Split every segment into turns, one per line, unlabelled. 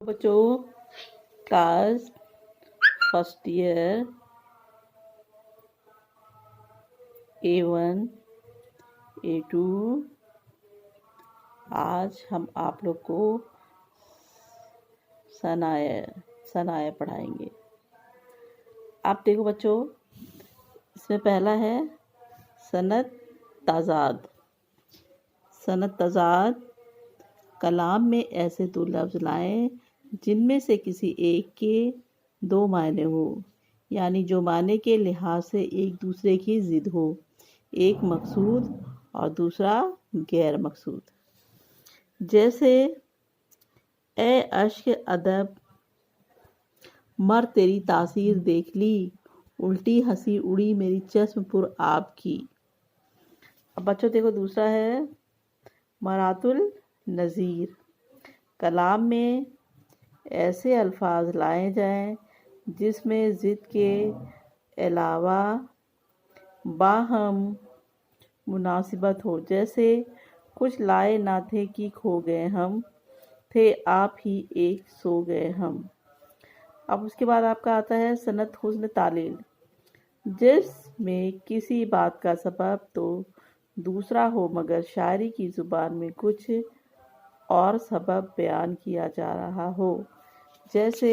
बच्चों, class first year A1 A2 आज हम आप लोग को सनाया पढ़ाएंगे। आप देखो बच्चों, इसमें पहला है सनत तज़ाद। सनत तज़ाद, कलाम में ऐसे दो लफ्ज़ लाएं जिनमें से किसी एक के दो मायने हो, यानी जो मायने के लिहाज से एक दूसरे की ज़िद हो, एक मकसूद और दूसरा गैर मकसूद। जैसे ए अश्क अदब, मर तेरी तासीर देख ली, उल्टी हंसी उड़ी मेरी चश्म पुर आब की। अब बच्चों देखो, दूसरा है मरातुल नज़ीर। कलाम में ऐसे अल्फाज लाए जाएं जिसमें ज़िद के अलावा बाहम मुनासिबत हो। जैसे कुछ लाए ना थे कि खो गए हम, थे आप ही एक सो गए हम। अब उसके बाद आपका आता है सनत हुस्न तालील, जिसमें किसी बात का सबब तो दूसरा हो मगर शायरी की ज़ुबान में कुछ और सबब बयान किया जा रहा हो। जैसे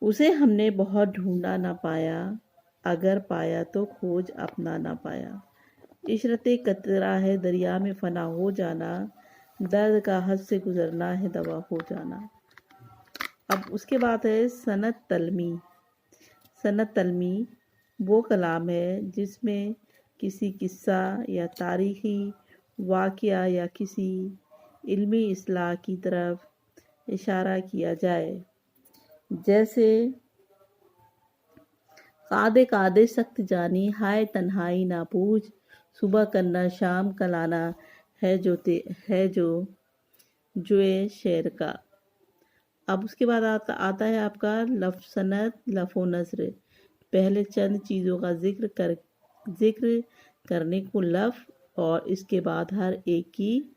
उसे हमने बहुत ढूंढा ना पाया, अगर पाया तो खोज अपना ना पाया। इशरते कतरा है दरिया में फना हो जाना, दर्द का हद से गुजरना है दवा हो जाना। अब उसके बाद है सनत तलमी। सनत तलमी वो कलाम है जिसमें किसी किस्सा या तारीख़ी वाक़या या किसी इल्मी इस्लाह की तरफ इशारा किया जाए। जैसे कादे कादे सख्त जानी, हाय तन्हाई ना पूछ, सुबह करना शाम कलाना है जो जुए शेर का। अब उसके बाद आता है आपका सनत लफ़ो नज़र। पहले चंद चीज़ों का जिक्र करने को लफ़ और इसके बाद हर एक की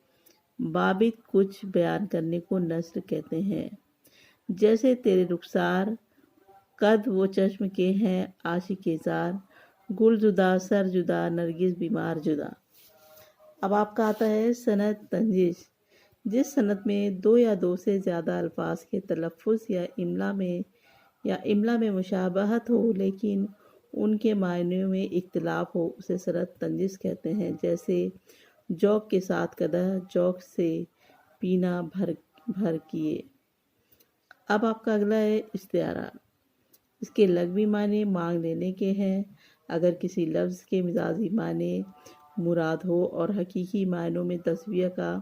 बाबित कुछ बयान करने को नज़र कहते हैं। जैसे तेरे रुखसार, कद वो चश्म के हैं आशिक़े ज़ार, गुल जुदा सर जुदा नरगिस बीमार जुदा। अब आपका आता है सनत तंजिश, जिस सनत में दो या दो से ज़्यादा अल्फाज के तलफ़्फ़ुज़ या इमला में मुशाबहत हो लेकिन उनके मायने में इख्तिलाफ हो, उसे सनत तंजिश कहते हैं। जैसे जौक के साथ कदह, जौक से पीना भर भर किए। अब आपका अगला है इस्तिआरा। इसके लग़वी माने मांग लेने के हैं। अगर किसी लफ्ज़ के मिजाजी माने मुराद हो और हकीकी मायनों में तस्वीर का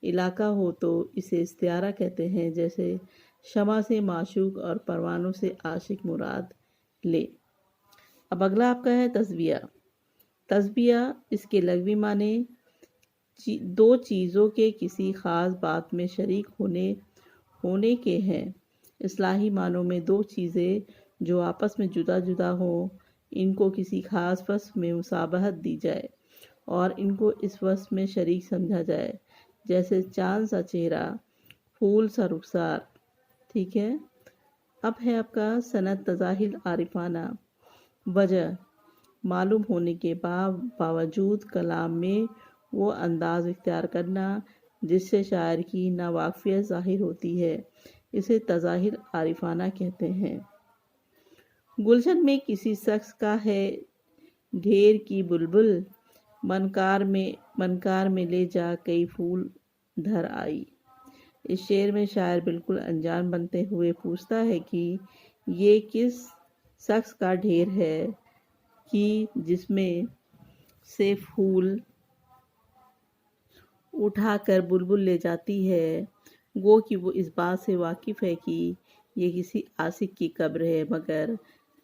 इलाका हो तो इसे इस्तिआरा कहते हैं। जैसे शमा से माशूक और परवानों से आशिक मुराद ले। अब अगला आपका है तस्बिया। तस्बिया इसके लग़वी माने दो चीज़ों के किसी ख़ास बात में शरीक होने के हैं। इस्लाही मानों में दो चीज़ें जो आपस में जुदा जुदा हों, इनको किसी ख़ास वस्फ़ में मुसाबहत दी जाए और इनको इस वस्फ़ में शरीक समझा जाए। जैसे चाँद सा चेहरा, फूल सा रुखसार। ठीक है। अब है आपका सनत तज़ाहिल आरिफाना। वजह मालूम होने के बावजूद कलाम में वो अंदाज़ इख्तियार करना जिससे शायर की नावाक़िफ़ियत ज़ाहिर होती है, इसे तज़ाहिल आरिफाना कहते हैं। गुलशन में किसी शख्स का है ढेर की बुलबुल, मनकार में ले जा कई फूल धर आई। इस शेर में शायर बिल्कुल अनजान बनते हुए पूछता है कि ये किस शख्स का ढेर है कि जिसमें से फूल उठाकर बुलबुल ले जाती है। गो कि वो इस बात से वाकिफ़ है कि ये किसी आशिक की कब्र है, मगर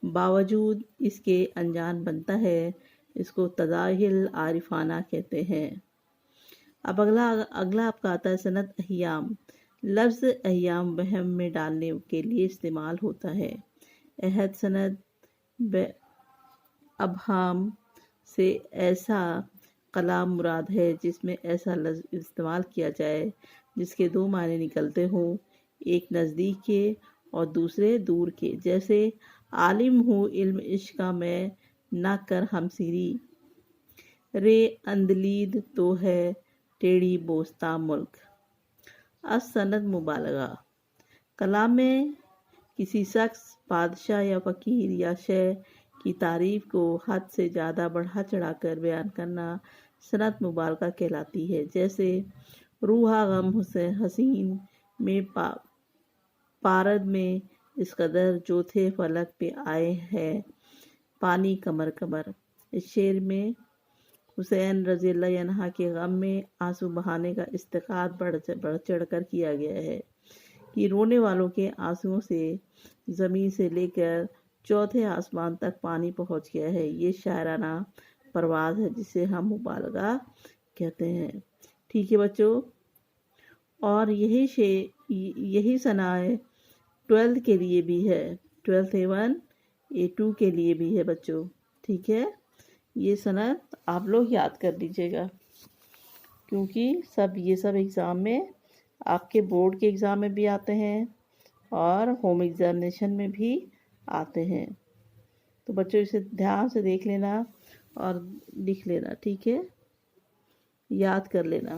बावजूद इसके अनजान बनता है। इसको तज़ाहिल आरिफाना कहते हैं। अब अगला आपका आता है सनत अहियाम। लफ्ज़ अहियाम वहम में डालने के लिए इस्तेमाल होता है। अहद सनत अबहाम से ऐसा कलाम मुराद है जिसमें ऐसा लफ्ज़ इस्तेमाल किया जाए جس کے دو معنی نکلتے ہوں، ایک نزدیک کے اور دوسرے دور کے، جیسے عالم ہوں علم عشق کا میں نہ کر ہمسیری، رے اندلید تو ہے ٹیڑھی بوستا ملک۔ السند مبالغہ، کلام میں کسی شخص، بادشاہ یا فقیر یا شے کی تعریف کو حد سے زیادہ بڑھا چڑھا کر بیان کرنا سند مبالغہ کہلاتی ہے، جیسے روحا غم حسین میں پارد میں اس قدر جو تھے فلک پہ آئے ہیں پانی کمر کمر۔ اس شعر میں حسین رضی اللہ عنہ کے غم میں آنسو بہانے کا استقاد بڑھ چڑھ کر کیا گیا ہے کہ رونے والوں کے آنسوؤں سے زمین سے لے کر چوتھے آسمان تک پانی پہنچ گیا ہے۔ یہ شاعرانہ پرواز ہے جسے ہم مبالغہ کہتے ہیں۔ ٹھیک ہے بچوں، اور یہی ثناء 12 کے لیے بھی ہے، 12 A1 A2 کے لیے بھی ہے بچوں۔ ٹھیک ہے، یہ سند آپ لوگ یاد کر لیجیے گا، کیونکہ یہ سب ایگزام میں آپ کے بورڈ کے ایگزام میں بھی آتے ہیں اور ہوم ایگزامینیشن میں بھی آتے ہیں۔ تو بچوں اسے دھیان سے دیکھ لینا اور لکھ لینا، ٹھیک ہے، یاد کر لینا۔